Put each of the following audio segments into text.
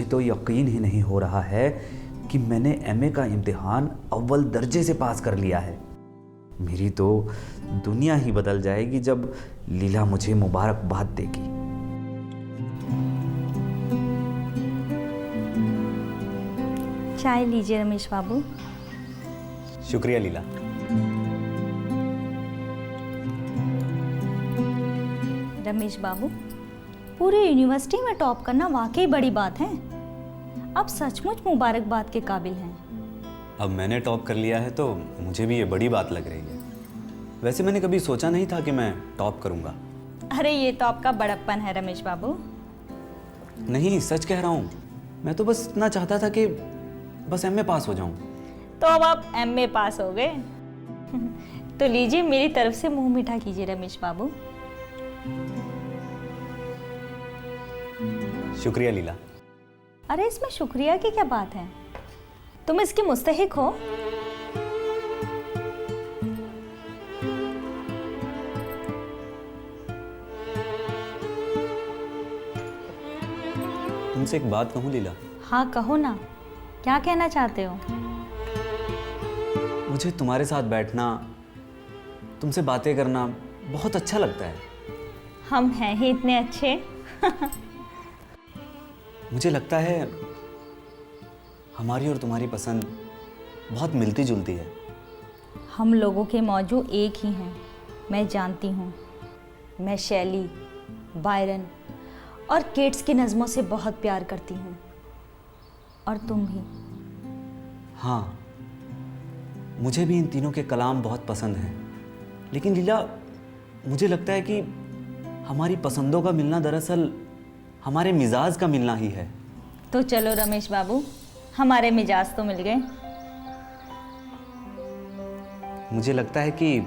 तो यकीन ही नहीं हो रहा है कि मैंने एमए का इम्तिहान अव्वल दर्जे से पास कर लिया है। मेरी तो दुनिया ही बदल जाएगी जब लीला मुझे मुबारकबाद देगी। चाय लीजिए रमेश बाबू। शुक्रिया लीला। रमेश बाबू, पूरी यूनिवर्सिटी में टॉप करना वाकई बड़ी बात है। आप सचमुच मुबारकबाद के काबिल हैं। अब मैंने टॉप कर लिया है तो मुझे भी ये बड़ी बात लग रही है। वैसे मैंने कभी सोचा नहीं था कि मैं टॉप करूंगा। अरे ये तो आपका बड़प्पन है रमेश बाबू। नहीं, सच कह रहा हूँ। मैं तो बस इतना चाहता था कि बस एमए पास हो जाऊं। तो अब आप एमए पास हो गए। तो लीजिए, मेरी तरफ से मुंह मीठा कीजिए रमेश बाबू। शुक्रिया लीला। अरे इसमें शुक्रिया की क्या बात है? तुम इसकी मुस्तहिक हो। तुमसे एक बात कहूँ लीला? हाँ कहो ना, क्या कहना चाहते हो? मुझे तुम्हारे साथ बैठना, तुमसे बातें करना बहुत अच्छा लगता है। हम हैं ही इतने अच्छे। मुझे लगता है हमारी और तुम्हारी पसंद बहुत मिलती जुलती है। हम लोगों के मौजू एक ही हैं, मैं जानती हूँ। मैं शैली, बायरन और केट्स की नज़मों से बहुत प्यार करती हूँ, और तुम भी। हाँ, मुझे भी इन तीनों के कलाम बहुत पसंद हैं। लेकिन लीला, मुझे लगता है कि हमारी पसंदों का मिलना दरअसल हमारे मिजाज का मिलना ही है। तो चलो रमेश बाबू, हमारे मिजाज तो मिल गए। मुझे लगता है कि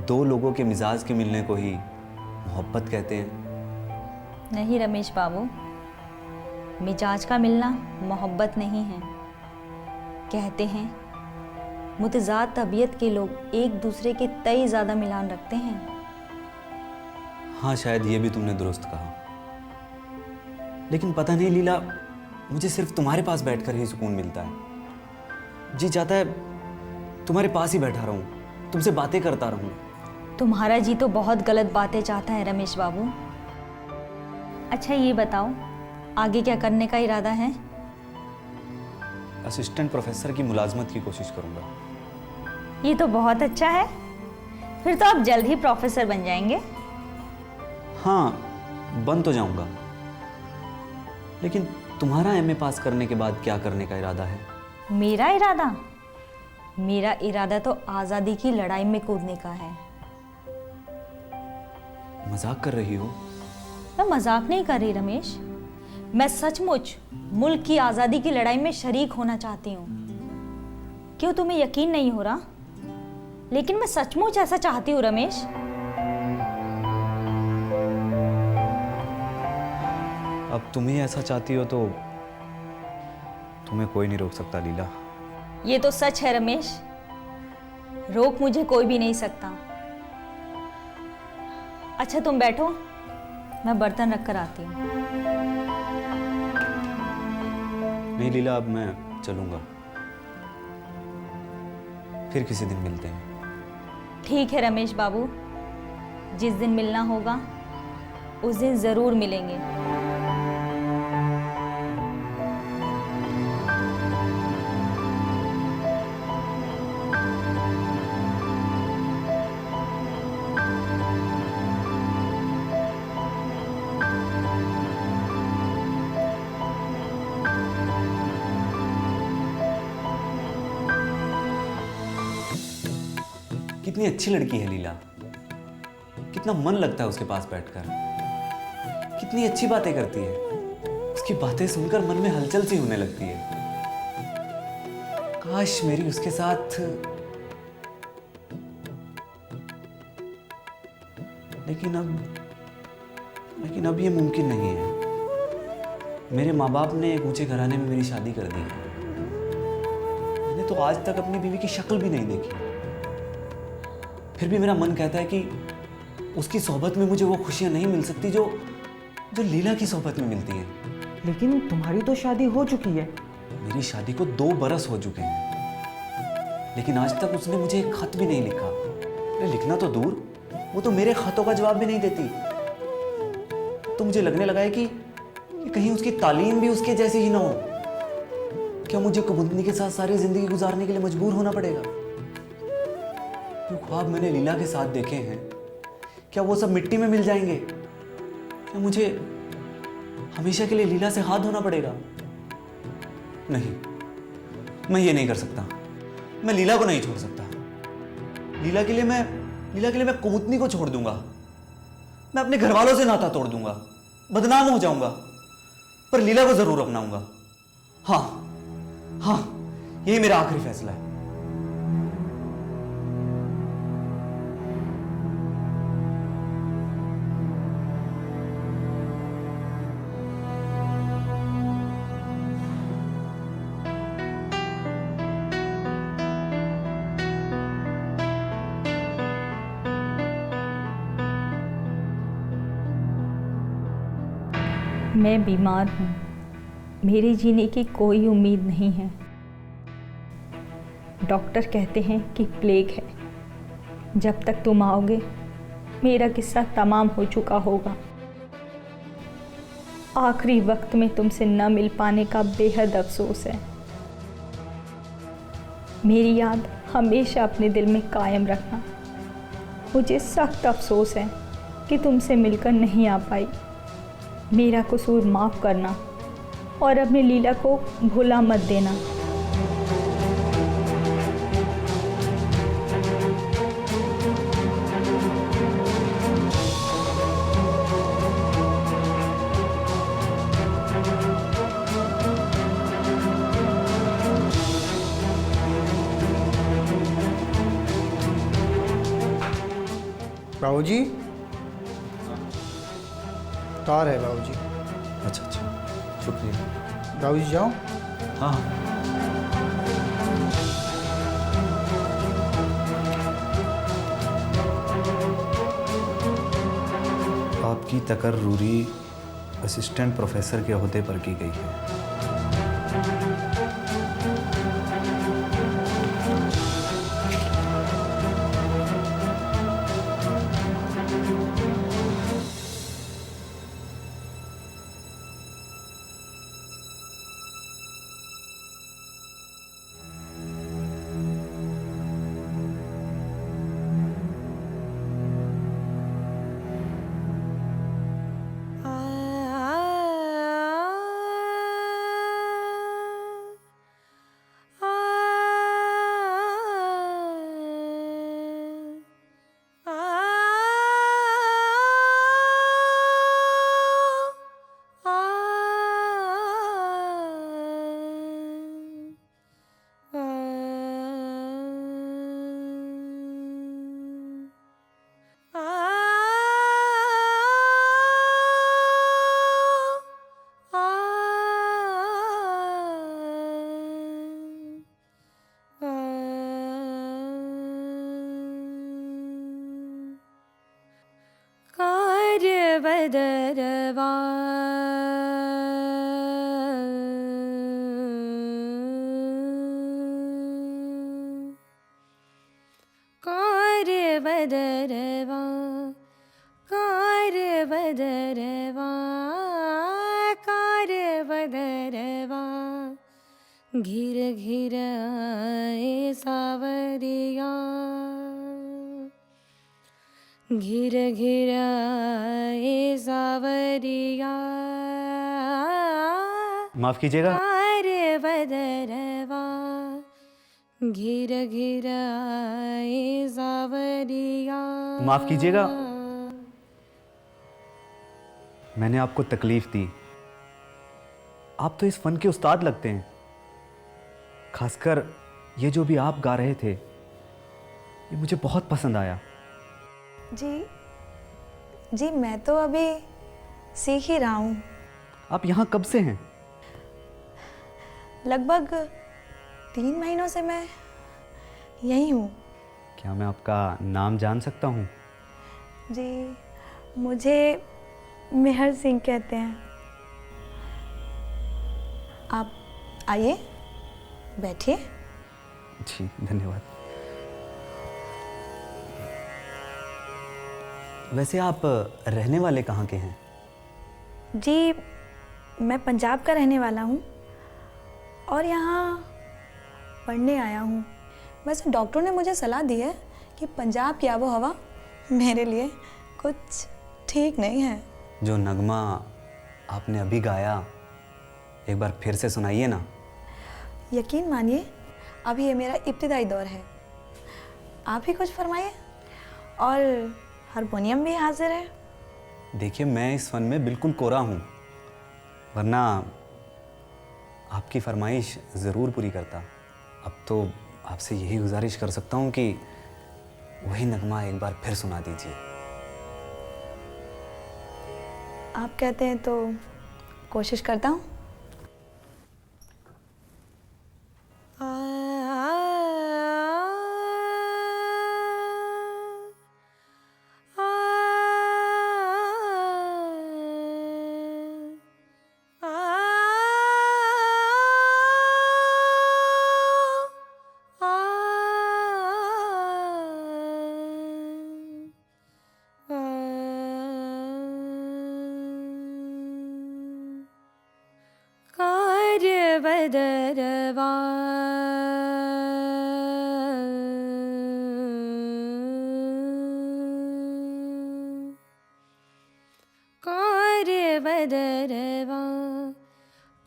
दो लोगों के मिजाज के मिलने को ही मोहब्बत कहते हैं। नहीं रमेश बाबू, मिजाज का मिलना मोहब्बत नहीं है। कहते हैं मुतज़ाद तबीयत के लोग एक दूसरे के तय ज़्यादा मिलान रखते हैं। हाँ, शायद ये भी तुमने दुरुस्त कहा। लेकिन पता नहीं लीला, मुझे सिर्फ तुम्हारे पास बैठकर ही सुकून मिलता है। जी चाहता है तुम्हारे पास ही बैठा रहूं, तुमसे बातें करता रहूं। तुम्हारा जी तो बहुत गलत बातें चाहता है रमेश बाबू। अच्छा ये बताओ, आगे क्या करने का इरादा है? असिस्टेंट प्रोफेसर की मुलाजमत की कोशिश करूंगा। ये तो बहुत अच्छा है। फिर तो आप जल्द ही प्रोफेसर बन जाएंगे। हाँ, बन तो जाऊंगा। लेकिन तुम्हारा एमए पास करने के बाद क्या करने का इरादा है? मेरा इरादा? मेरा इरादा तो आज़ादी की लड़ाई में कूदने का है। मजाक कर रही हो? मैं मजाक नहीं कर रही रमेश, मैं सचमुच मुल्क की आज़ादी की लड़ाई में शरीक होना चाहती हूँ। क्यों तुम्हें यकीन नहीं हो रहा? लेकिन मैं सचमुच ऐसा चाहती हूँ रमेश। अब तुम ही ऐसा चाहती हो तो तुम्हें कोई नहीं रोक सकता लीला। ये तो सच है रमेश, रोक मुझे कोई भी नहीं सकता। अच्छा तुम बैठो, मैं बर्तन रख कर आती हूँ। नहीं लीला, अब मैं चलूंगा। फिर किसी दिन मिलते हैं। ठीक है रमेश बाबू, जिस दिन मिलना होगा उस दिन जरूर मिलेंगे। कितनी अच्छी लड़की है लीला, कितना मन लगता है उसके पास बैठकर। कितनी अच्छी बातें करती है, उसकी बातें सुनकर मन में हलचल सी होने लगती है। काश मेरी उसके साथ। लेकिन अब ये मुमकिन नहीं है। मेरे माँ बाप ने एक ऊंचे घराने में मेरी शादी कर दी है। मैंने तो आज तक अपनी बीवी की शक्ल भी नहीं देखी। फिर भी मेरा मन कहता है कि उसकी सोहबत में मुझे वो खुशियां नहीं मिल सकती जो लीला की सोहबत में मिलती हैं। लेकिन तुम्हारी तो शादी हो चुकी है। मेरी शादी को 2 बरस हो चुके हैं, लेकिन आज तक उसने मुझे एक खत भी नहीं लिखा। अरे लिखना तो दूर, वो तो मेरे खतों का जवाब भी नहीं देती। तो मुझे लगने लगा है कि कहीं उसकी तालीम भी उसके जैसी ही ना हो। क्या मुझे कुमुदनी के साथ सारी जिंदगी गुजारने के लिए मजबूर होना पड़ेगा? जो ख्वाब मैंने लीला के साथ देखे हैं, क्या वो सब मिट्टी में मिल जाएंगे? क्या मुझे हमेशा के लिए लीला से हाथ धोना पड़ेगा? नहीं, मैं ये नहीं कर सकता। मैं लीला को नहीं छोड़ सकता। लीला के लिए मैं कुमुदनी को छोड़ दूंगा। मैं अपने घर वालों से नाता तोड़ दूंगा, बदनाम हो जाऊंगा, पर लीला को जरूर अपनाऊंगा। हाँ हाँ, यही मेरा आखिरी फैसला है। मैं बीमार हूँ, मेरे जीने की कोई उम्मीद नहीं है। डॉक्टर कहते हैं कि प्लेग है। जब तक तुम आओगे मेरा किस्सा तमाम हो चुका होगा। आखिरी वक्त में तुमसे न मिल पाने का बेहद अफसोस है। मेरी याद हमेशा अपने दिल में कायम रखना। मुझे सख्त अफसोस है कि तुमसे मिलकर नहीं आ पाई। मेरा कसूर माफ़ करना और अपनी लीला को भुला मत देना। बाबूजी, कार है बाबूजी। अच्छा अच्छा, शुक्रिया। बाबूजी जाओ। हाँ हाँ। आपकी तकर्रुरी असिस्टेंट प्रोफेसर के ओहदे पर की गई है। बदरवा कार बदरवा कार बदरवा कार बदरवा घिर घिर आए सावरिया घिर घिर आए सावरिया माफ कीजिएगा। कार बदरवा घिर घिर आए सावरिया। माफ कीजिएगा, मैंने आपको तकलीफ दी। आप तो इस फन के उस्ताद लगते हैं। खासकर ये जो भी आप गा रहे थे, ये मुझे बहुत पसंद आया। जी मैं तो अभी सीख ही रहा हूँ। आप यहाँ कब से हैं? लगभग 3 महीनों से मैं यहीं हूँ। क्या मैं आपका नाम जान सकता हूँ? जी, मुझे मेहर सिंह कहते हैं। आप आइए, बैठिए। जी धन्यवाद। वैसे आप रहने वाले कहाँ के हैं? जी, मैं पंजाब का रहने वाला हूँ और यहाँ पढ़ने आया हूँ। वैसे डॉक्टर ने मुझे सलाह दी है कि पंजाब की आबो हवा मेरे लिए कुछ ठीक नहीं है। जो नगमा आपने अभी गाया, एक बार फिर से सुनाइए ना। यकीन मानिए, अभी ये मेरा इब्तिदाई दौर है। आप ही कुछ फरमाइए। और हारमोनियम भी हाजिर है। देखिए, मैं इस फन में बिल्कुल कोरा हूँ, वरना आपकी फरमाइश ज़रूर पूरी करता। अब तो आपसे यही गुजारिश कर सकता हूँ कि वही नगमा एक बार फिर सुना दीजिए। आप कहते हैं तो कोशिश करता हूँ। बदरवा कार बदरवा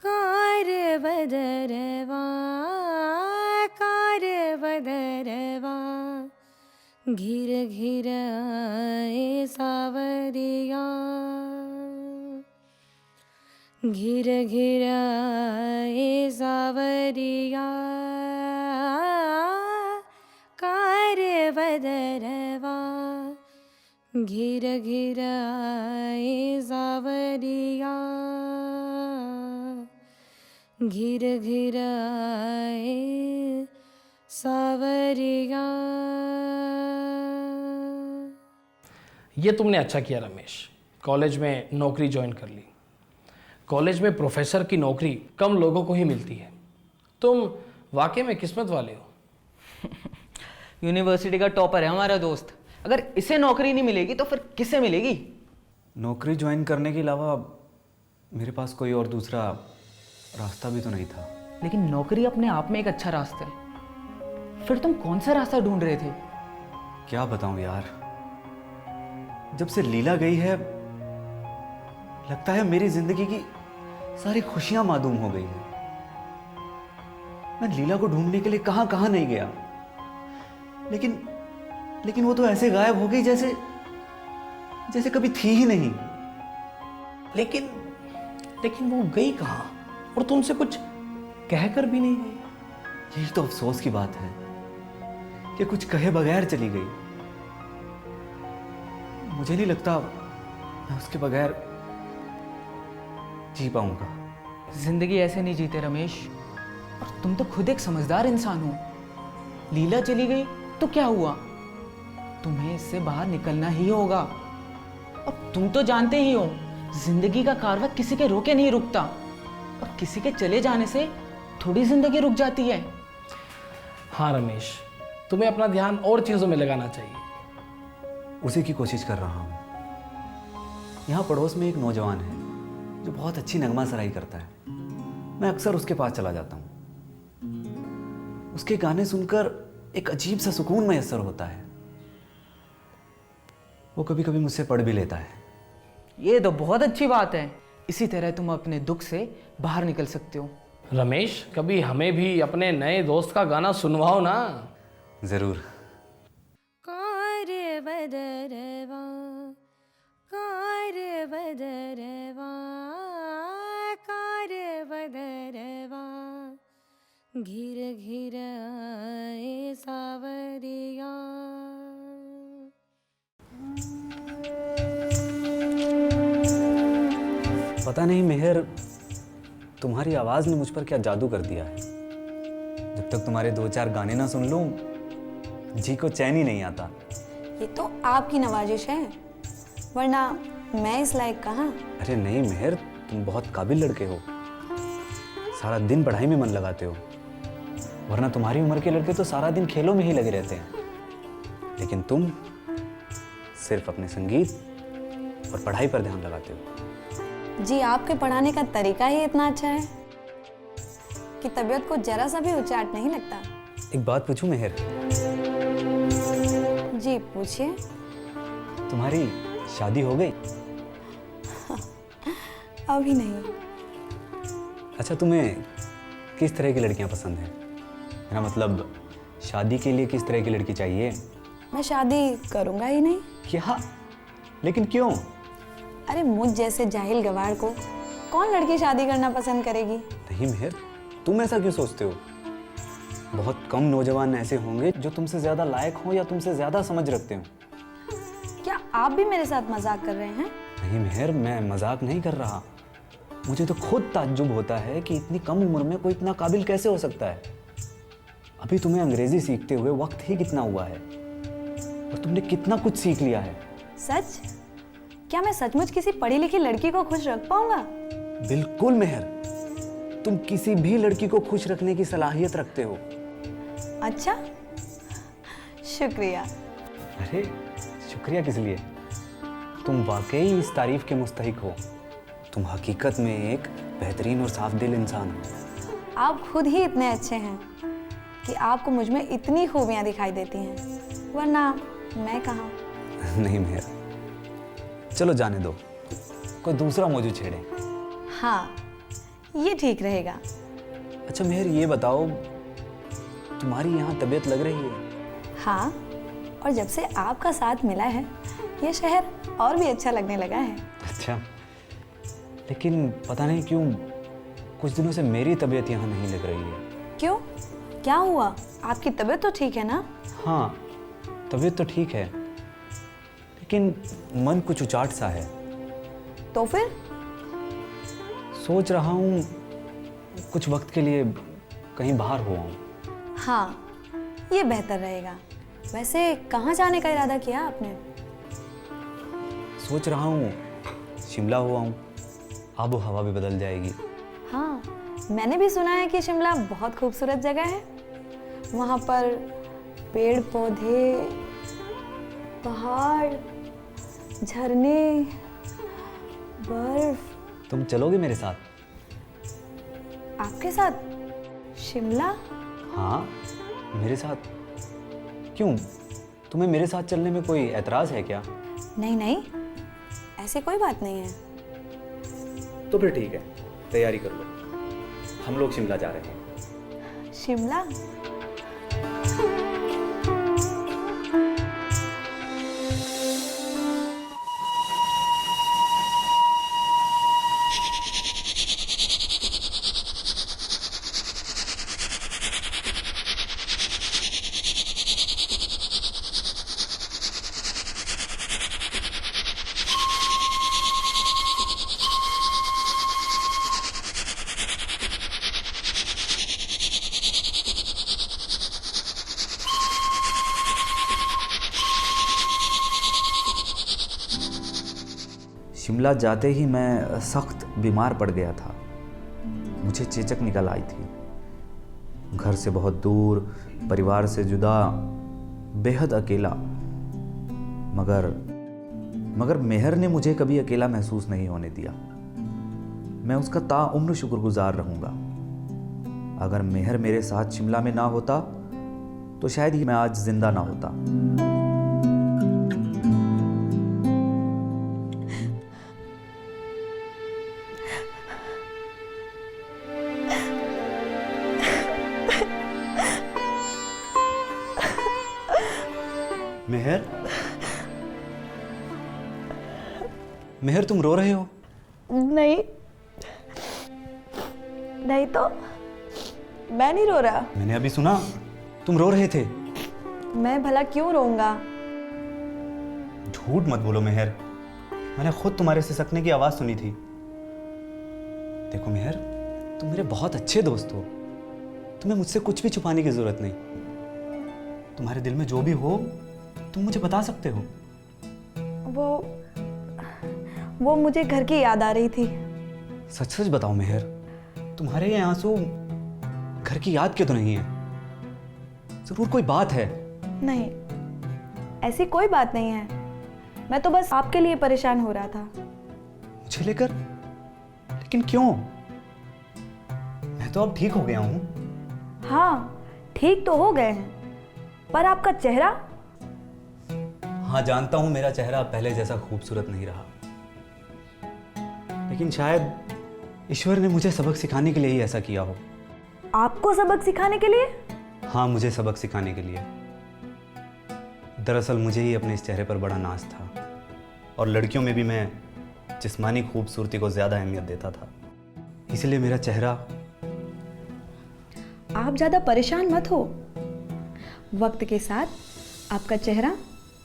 कार बदरवा कार बदरवा घिर घिर आए सावरिया घिर घिर आए सावरिया कार बदरवा घिर घिर आए सावरिया घिर घिर आए सावरिया। ये तुमने अच्छा किया रमेश, कॉलेज में नौकरी ज्वाइन कर ली। कॉलेज में प्रोफेसर की नौकरी कम लोगों को ही मिलती है। तुम वाकई में किस्मत वाले हो। यूनिवर्सिटी का टॉपर है हमारा दोस्त, अगर इसे नौकरी नहीं मिलेगी तो फिर किसे मिलेगी? नौकरी ज्वाइन करने के अलावा मेरे पास कोई और दूसरा रास्ता भी तो नहीं था। लेकिन नौकरी अपने आप में एक अच्छा रास्ता है। फिर तुम कौन सा रास्ता ढूंढ रहे थे? क्या बताऊं यार, जब से लीला गई है लगता है मेरी जिंदगी की सारी खुशियां मादूम हो गई हैं। मैं लीला को ढूंढने के लिए कहां कहां नहीं गया, लेकिन वो तो ऐसे गायब हो गई जैसे जैसे कभी थी ही नहीं। लेकिन वो गई कहाँ और तुमसे कुछ कहकर भी नहीं गई। यही तो अफसोस की बात है कि कुछ कहे बगैर चली गई। मुझे नहीं लगता मैं उसके बगैर जी पाऊंगा। जिंदगी ऐसे नहीं जीते रमेश, और तुम तो खुद एक समझदार इंसान हो। लीला चली गई तो क्या हुआ, तुम्हें इससे बाहर निकलना ही होगा। और तुम तो जानते ही हो, जिंदगी का कारवां किसी के रोके नहीं रुकता, और किसी के चले जाने से थोड़ी जिंदगी रुक जाती है। हाँ रमेश, तुम्हें अपना ध्यान और चीज़ों में लगाना चाहिए। उसी की कोशिश कर रहा हूँ। यहाँ पड़ोस में एक नौजवान है जो बहुत अच्छी नगमा सराई करता है। मैं अक्सर उसके पास चला जाता हूँ। उसके गाने सुनकर एक अजीब सा सुकून मैसर होता है। वो कभी कभी मुझसे पढ़ भी लेता है। ये तो बहुत अच्छी बात है। इसी तरह तुम अपने दुख से बाहर निकल सकते हो। रमेश, कभी हमें भी अपने नए दोस्त का गाना सुनवाओ ना। जरूर। कार बदरवा कार बदरवा कार बदरवा घिर घिर आए सावरिया। पता नहीं मेहर, तुम्हारी आवाज़ ने मुझ पर क्या जादू कर दिया है। जब तक तुम्हारे 2-4 गाने ना सुन लूं, जी को चैन ही नहीं आता। ये तो आपकी नवाजिश है, वरना मैं इस लायक कहाँ। अरे नहीं मेहर, तुम बहुत काबिल लड़के हो। सारा दिन पढ़ाई में मन लगाते हो, वरना तुम्हारी उम्र के लड़के तो सारा दिन खेलों में ही लगे रहते हैं, लेकिन तुम सिर्फ अपने संगीत और पढ़ाई पर ध्यान लगाते हो। जी आपके पढ़ाने का तरीका ही इतना अच्छा है कि तबीयत को जरा सा भी उचाट नहीं लगता। एक बात पूछूं मेहर? जी पूछिए। तुम्हारी शादी हो गई? अभी नहीं। अच्छा, तुम्हें किस तरह की लड़कियां पसंद हैं? मेरा मतलब शादी के लिए किस तरह की लड़की चाहिए? मैं शादी करूंगा ही नहीं। क्या? लेकिन क्यों? अरे मुझ जैसे जाहिल गवार को कौन लड़की शादी करना पसंद करेगी? नहीं मेहर, तुम ऐसा क्यों सोचते हो? बहुत कम नौजवान ऐसे होंगे जो तुमसे ज्यादा लायक हो या तुमसे ज्यादा समझ रखते हो। क्या आप भी मेरे साथ मजाक कर रहे हैं? नहीं मेहर, मैं मजाक नहीं कर रहा। मुझे तो खुद ताज्जुब होता है कि इतनी कम उम्र में कोई इतना काबिल कैसे हो सकता है। अभी तुम्हें अंग्रेजी सीखते हुए वक्त ही कितना हुआ है और तुमने कितना कुछ सीख लिया है। सच? क्या मैं सचमुच किसी पढ़ी लिखी लड़की को खुश रख पाऊंगा? बिल्कुल मेहर, तुम किसी भी लड़की को खुश रखने की सलाहियत रखते हो। अच्छा, शुक्रिया। अरे शुक्रिया किस लिए? तुम वाकई इस तारीफ के मुस्तहिक हो। तुम हकीकत में एक बेहतरीन और साफ दिल इंसान हो। आप खुद ही इतने अच्छे हैं कि आपको मुझ में इतनी खूबियां दिखाई देती हैं, वरना मैं कहाँ। नहीं मेहर, चलो जाने दो, कोई दूसरा मौजू छेड़े। हाँ, ये ठीक रहेगा। अच्छा मेहर, ये बताओ, तुम्हारी यहाँ तबीयत लग रही है? हाँ, और जब से आपका साथ मिला है ये शहर और भी अच्छा लगने लगा है। अच्छा, लेकिन पता नहीं क्यों कुछ दिनों से मेरी तबीयत यहाँ नहीं लग रही है। क्यों? क्या हुआ? आपकी तबीयत तो ठीक है ना? हाँ, तबीयत तो ठीक है, लेकिन मन कुछ उचाट सा है। तो फिर? सोच रहा हूँ कुछ वक्त के लिए कहीं बाहर हो आऊँ। हाँ, ये बेहतर रहेगा। वैसे कहाँ जाने का इरादा किया आपने? सोच रहा हूँ शिमला हो आऊँ, आबो हवा भी बदल जाएगी। हाँ, मैंने भी सुना है कि शिमला बहुत खूबसूरत जगह है। वहाँ पर पेड़ पौधे, पहाड़, झरने, बर्फ। तुम चलोगे मेरे साथ? आपके साथ शिमला? हाँ, मेरे साथ। क्यों, तुम्हें मेरे साथ चलने में कोई एतराज़ है क्या? नहीं नहीं, ऐसी कोई बात नहीं है। तो फिर ठीक है, तैयारी कर लो, हम लोग शिमला जा रहे हैं। शिमला? शिमला जाते ही मैं सख्त बीमार पड़ गया था। मुझे चेचक निकल आई थी। घर से बहुत दूर, परिवार से जुदा, बेहद अकेला। मगर मेहर ने मुझे कभी अकेला महसूस नहीं होने दिया। मैं उसका ताउम्र शुक्रगुजार रहूँगा। अगर मेहर मेरे साथ शिमला में ना होता तो शायद ही मैं आज जिंदा ना होता। मेहर, मेहर तुम रो रहे हो? नहीं नहीं, तो मैं नहीं रो रहा। मैंने अभी सुना तुम रो रहे थे। मैं भला क्यों रोऊंगा? झूठ मत बोलो मेहर, मैंने खुद तुम्हारे सिसकने की आवाज़ सुनी थी। देखो मेहर, तुम मेरे बहुत अच्छे दोस्त हो। तुम्हें मुझसे कुछ भी छुपाने की ज़रूरत नहीं। तुम्हारे दिल में जो भी हो तुम मुझे बता सकते हो। वो मुझे घर की याद आ रही थी। सच सच बताओ मेहर, तुम्हारे ये आंसू घर की याद के तो नहीं है? जरूर कोई बात है। नहीं, ऐसी कोई बात नहीं है। मैं तो बस आपके लिए परेशान हो रहा था। मुझे लेकर? लेकिन क्यों? मैं तो अब ठीक हो गया हूं। हाँ, ठीक तो हो गए हैं, पर आपका चेहरा? हाँ, जानता हूं मेरा चेहरा पहले जैसा खूबसूरत नहीं रहा, लेकिन शायद ईश्वर ने मुझे सबक सिखाने के लिए ही ऐसा किया हो। आपको सबक सिखाने के लिए? हाँ, मुझे सबक सिखाने के लिए। दरअसल मुझे ही अपने इस चेहरे पर बड़ा नाज था, और लड़कियों में भी मैं जिस्मानी खूबसूरती को ज़्यादा अहमियत देता था, इसलिए मेरा चेहरा। आप ज़्यादा परेशान मत हो। वक्त के साथ आपका चेहरा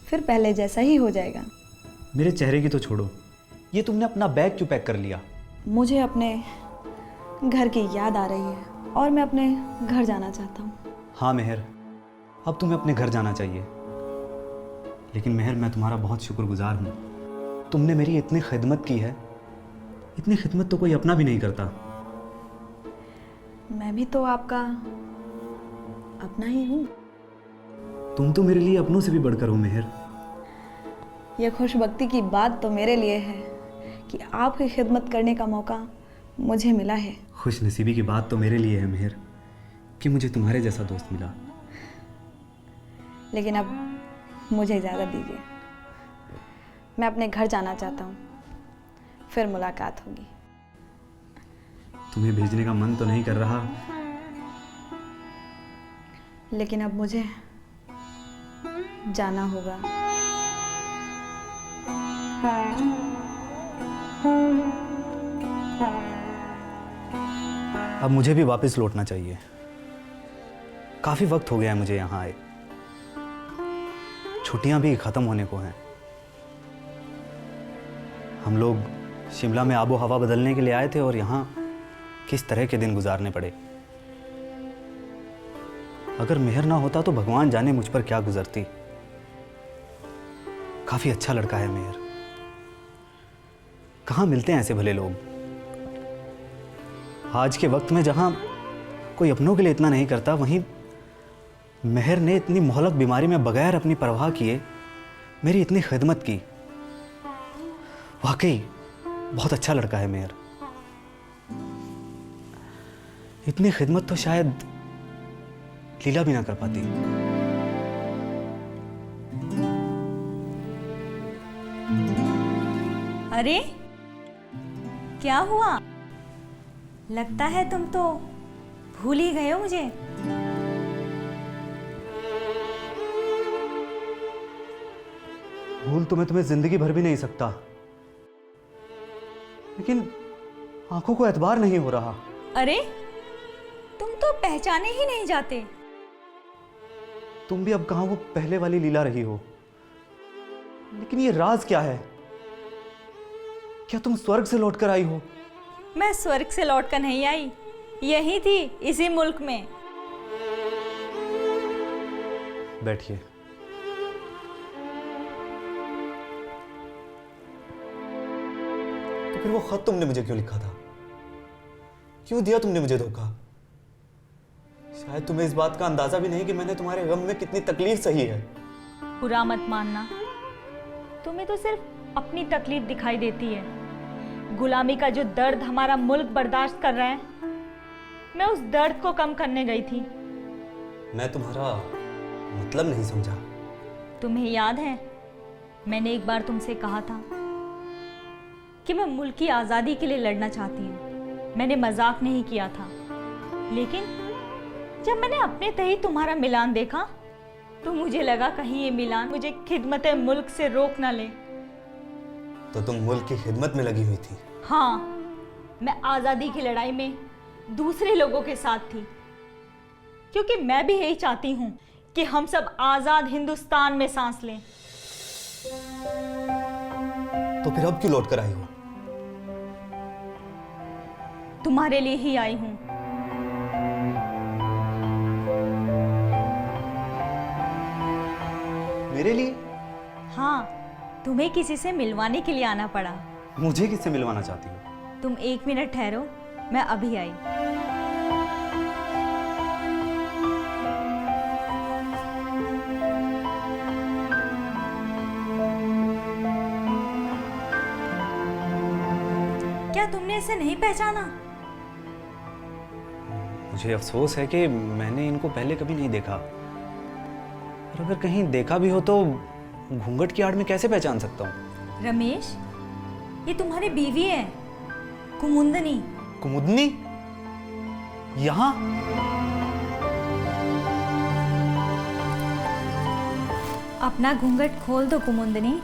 फिर पहले जैसा ही हो जाएगा। मेरे चेहरे की तो छोड़ो, ये तुमने अपना बैग क्यों पैक कर लिया? मुझे अपने घर की याद आ रही है और मैं अपने घर जाना चाहता हूँ। हाँ मेहर, अब तुम्हें अपने घर जाना चाहिए। लेकिन मेहर, मैं तुम्हारा बहुत शुक्रगुजार हूँ। तुमने मेरी इतनी खिदमत की है, इतनी खिदमत तो कोई अपना भी नहीं करता। मैं भी तो आपका अपना ही हूँ। तुम तो मेरे लिए अपनों से भी बढ़कर हो मेहर। यह खुशबख्ती की बात तो मेरे लिए है कि आपकी खिदमत करने का मौका मुझे मिला है। खुश नसीबी की बात तो मेरे लिए है मेहर कि मुझे तुम्हारे जैसा दोस्त मिला। लेकिन अब मुझे इजाज़त दीजिए, मैं अपने घर जाना चाहता हूँ, फिर मुलाकात होगी। तुम्हें भेजने का मन तो नहीं कर रहा, लेकिन अब मुझे जाना होगा। अब मुझे भी वापस लौटना चाहिए। काफ़ी वक्त हो गया है मुझे यहाँ आए। छुट्टियाँ भी ख़त्म होने को हैं। हम लोग शिमला में आबो हवा बदलने के लिए आए थे और यहाँ किस तरह के दिन गुजारने पड़े। अगर मेहर ना होता तो भगवान जाने मुझ पर क्या गुजरती। काफ़ी अच्छा लड़का है मेहर। कहाँ मिलते हैं ऐसे भले लोग। आज के वक्त में जहाँ कोई अपनों के लिए इतना नहीं करता, वहीं मेहर ने इतनी मोहलक बीमारी में बगैर अपनी परवाह किए मेरी इतनी खिदमत की। वाकई बहुत अच्छा लड़का है मेहर। इतनी खिदमत तो शायद लीला भी ना कर पाती। अरे क्या हुआ? लगता है तुम तो भूल ही गए हो मुझे। भूल तो मैं तुम्हें जिंदगी भर भी नहीं सकता, लेकिन आंखों को एतबार नहीं हो रहा। अरे तुम तो पहचाने ही नहीं जाते। तुम भी अब कहाँ वो पहले वाली लीला रही हो। लेकिन ये राज क्या है? क्या तुम स्वर्ग से लौटकर आई हो? मैं स्वर्ग से लौटकर नहीं आई, यही थी इसी मुल्क में। बैठिए। तो फिर वो खत तुमने मुझे क्यों लिखा था? क्यों दिया तुमने मुझे धोखा? शायद तुम्हें इस बात का अंदाजा भी नहीं कि मैंने तुम्हारे गम में कितनी तकलीफ सही है। बुरा मत मानना, तुम्हें तो सिर्फ अपनी तकलीफ दिखाई देती है। गुलामी का जो दर्द हमारा मुल्क बर्दाश्त कर रहा है, मैं उस दर्द को कम करने गई थी। मैं तुम्हारा मतलब नहीं समझा। तुम्हें याद है मैंने एक बार तुमसे कहा था कि मैं मुल्क की आज़ादी के लिए लड़ना चाहती हूँ। मैंने मजाक नहीं किया था, लेकिन जब मैंने अपने तही तुम्हारा मिलान देखा तो मुझे लगा कहीं ये मिलान मुझे खिदमत मुल्क से रोक ना ले। तो तुम मुल्क की खिदमत में लगी हुई थी? हाँ, मैं आज़ादी की लड़ाई में दूसरे लोगों के साथ थी, क्योंकि मैं भी यही चाहती हूँ कि हम सब आज़ाद हिंदुस्तान में सांस लें। तो फिर अब क्यों लौट कर आई हो? तुम्हारे लिए ही आई हूँ। मेरे लिए? हाँ, तुम्हें किसी से मिलवाने के लिए आना पड़ा। मुझे किससे मिलवाना चाहती हो? तुम 1 मिनट ठहरो, मैं अभी आई। क्या तुमने इसे नहीं पहचाना? मुझे अफसोस है कि मैंने इनको पहले कभी नहीं देखा, और अगर कहीं देखा भी हो तो घूंघट की आड़ में कैसे पहचान सकता हूँ? रमेश, ये तुम्हारी बीवी है, कुमुदनी। कुमुदनी? यहाँ? अपना घूंघट खोल दो कुमुदनी।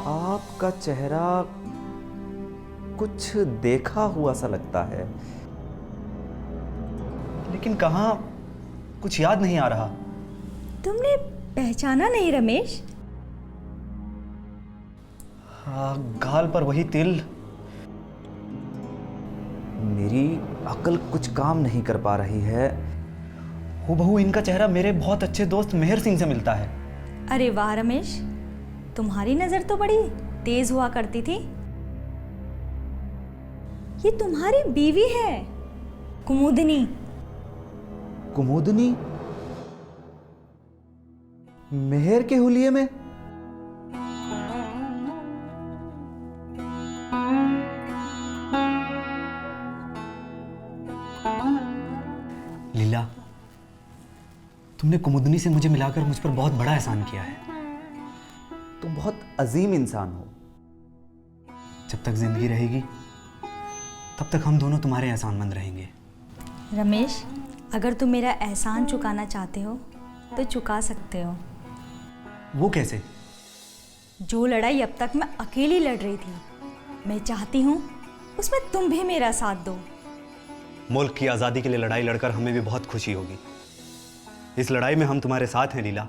आपका चेहरा कुछ देखा हुआ सा लगता है, लेकिन कहाँ, कुछ याद नहीं आ रहा। तुमने पहचाना नहीं रमेश? हाँ, गाल पर वही तिल। मेरी अकल कुछ काम नहीं कर पा रही है। हूबहू इनका चेहरा मेरे बहुत अच्छे दोस्त मेहर सिंह से मिलता है। अरे वाह रमेश, तुम्हारी नजर तो बड़ी तेज हुआ करती थी। ये तुम्हारी बीवी है, कुमुदनी। कुमुदनी? मेहर के हुलिये में? लीला, तुमने कुमुदनी से मुझे मिलाकर मुझ पर बहुत बड़ा एहसान किया है। तुम बहुत अजीम इंसान हो। जब तक जिंदगी रहेगी तब तक हम दोनों तुम्हारे एहसानमंद रहेंगे। रमेश, अगर तुम मेरा एहसान चुकाना चाहते हो तो चुका सकते हो। वो कैसे? जो लड़ाई अब तक मैं अकेली लड़ रही थी, मैं चाहती हूँ उसमें तुम भी मेरा साथ दो। मुल्क की आज़ादी के लिए लड़ाई लड़कर हमें भी बहुत खुशी होगी। इस लड़ाई में हम तुम्हारे साथ हैं लीला।